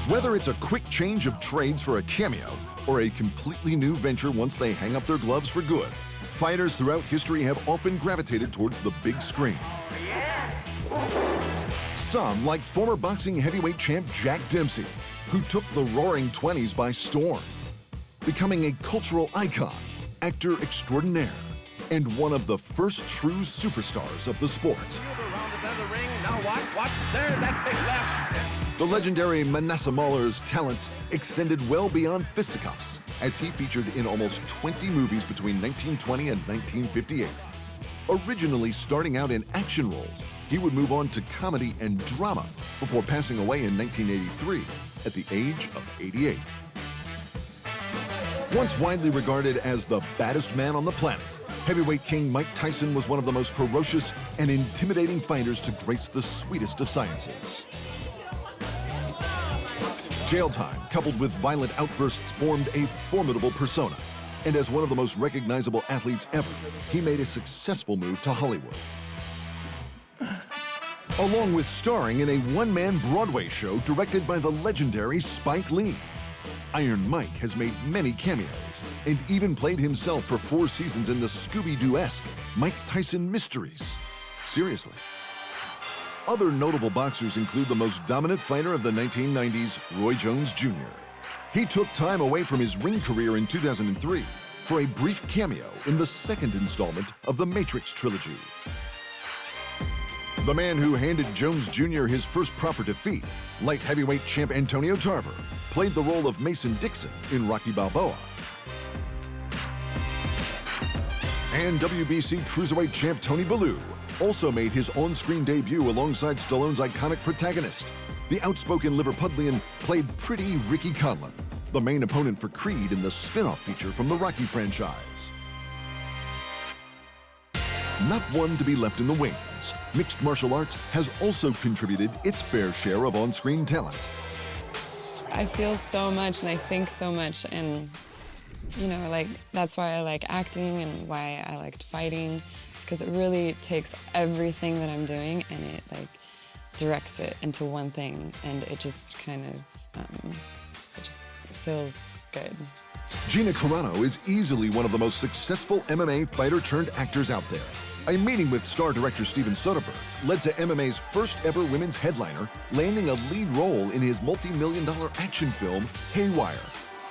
Whether it's a quick change of trades for a cameo or a completely new venture once they hang up their gloves for good, fighters throughout history have often gravitated towards the big screen. Some, like former boxing heavyweight champ Jack Dempsey, who took the Roaring '20s by storm, becoming a cultural icon, actor extraordinaire, and one of the first true superstars of the sport. The legendary Manasseh Mahler's talents extended well beyond fisticuffs, as he featured in almost 20 movies between 1920 and 1958. Originally starting out in action roles, he would move on to comedy and drama before passing away in 1983 at the age of 88. Once widely regarded as the baddest man on the planet, heavyweight king Mike Tyson was one of the most ferocious and intimidating fighters to grace the sweetest of sciences. Jail time, coupled with violent outbursts, formed a formidable persona. And as one of the most recognizable athletes ever, he made a successful move to Hollywood. Along with starring in a one-man Broadway show directed by the legendary Spike Lee. Iron Mike has made many cameos and even played himself for 4 seasons in the Scooby-Doo-esque Mike Tyson Mysteries. Seriously. Other notable boxers include the most dominant fighter of the 1990s, Roy Jones Jr. He took time away from his ring career in 2003 for a brief cameo in the second installment of the Matrix trilogy. The man who handed Jones Jr. his first proper defeat, light heavyweight champ Antonio Tarver, played the role of Mason Dixon in Rocky Balboa. And WBC cruiserweight champ Tony Bellew also made his on-screen debut alongside Stallone's iconic protagonist. The outspoken Liverpudlian played Pretty Ricky Conlon, the main opponent for Creed in the spin-off feature from the Rocky franchise. Not one to be left in the wings, mixed martial arts has also contributed its fair share of on-screen talent. I feel so much and I think so much, and that's why I like acting and why I liked fighting. It's because it really takes everything that I'm doing and it directs it into one thing, and it just kind of, it just feels good. Gina Carano is easily one of the most successful MMA fighter-turned-actors out there. A meeting with star director Steven Soderbergh led to MMA's first ever women's headliner landing a lead role in his multi-million-dollar action film, Haywire,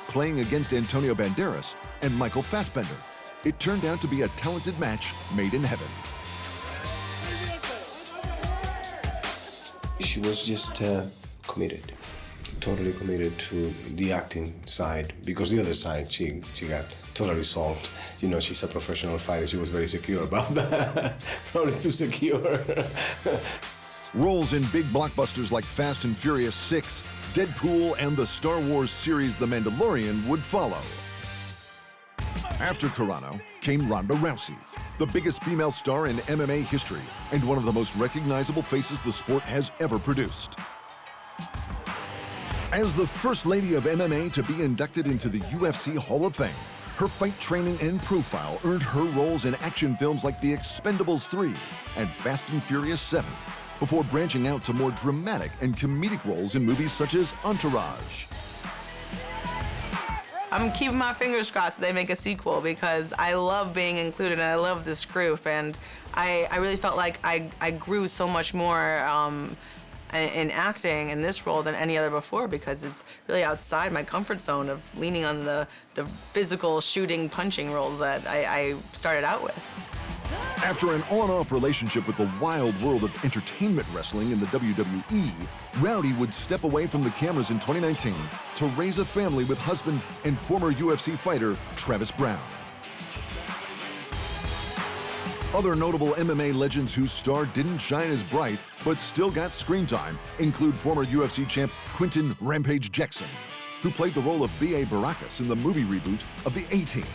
playing against Antonio Banderas and Michael Fassbender. It turned out to be a talented match made in heaven. She was just committed, totally committed to the acting side, because the other side, she got totally solved. You know, she's a professional fighter. She was very secure about that. Probably too secure. Roles in big blockbusters like Fast and Furious 6, Deadpool, and the Star Wars series The Mandalorian would follow. After Carano came Ronda Rousey, the biggest female star in MMA history and one of the most recognizable faces the sport has ever produced. As the first lady of MMA to be inducted into the UFC Hall of Fame, her fight training and profile earned her roles in action films like The Expendables 3 and Fast and Furious 7, before branching out to more dramatic and comedic roles in movies such as Entourage. I'm keeping my fingers crossed that they make a sequel, because I love being included and I love this group, and I really felt like I grew so much more in acting in this role than any other before, because it's really outside my comfort zone of leaning on the physical shooting, punching roles that I started out with. After an on-off relationship with the wild world of entertainment wrestling in the WWE, Rowdy would step away from the cameras in 2019 to raise a family with husband and former UFC fighter Travis Brown. Other notable MMA legends whose star didn't shine as bright but still got screen time include former UFC champ Quentin Rampage Jackson, who played the role of B.A. Baracus in the movie reboot of The A-Team.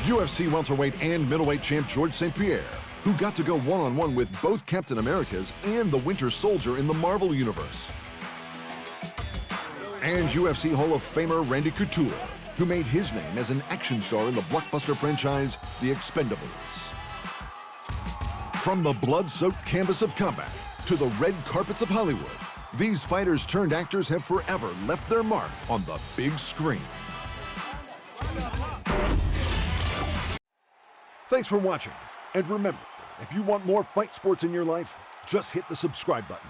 UFC welterweight and middleweight champ George St-Pierre, who got to go one-on-one with both Captain Americas and the Winter Soldier in the Marvel Universe. And UFC Hall of Famer Randy Couture, who made his name as an action star in the blockbuster franchise The Expendables. From the blood-soaked canvas of combat to the red carpets of Hollywood, these fighters turned actors have forever left their mark on the big screen. Thanks for watching. And remember, if you want more fight sports in your life, just hit the subscribe button.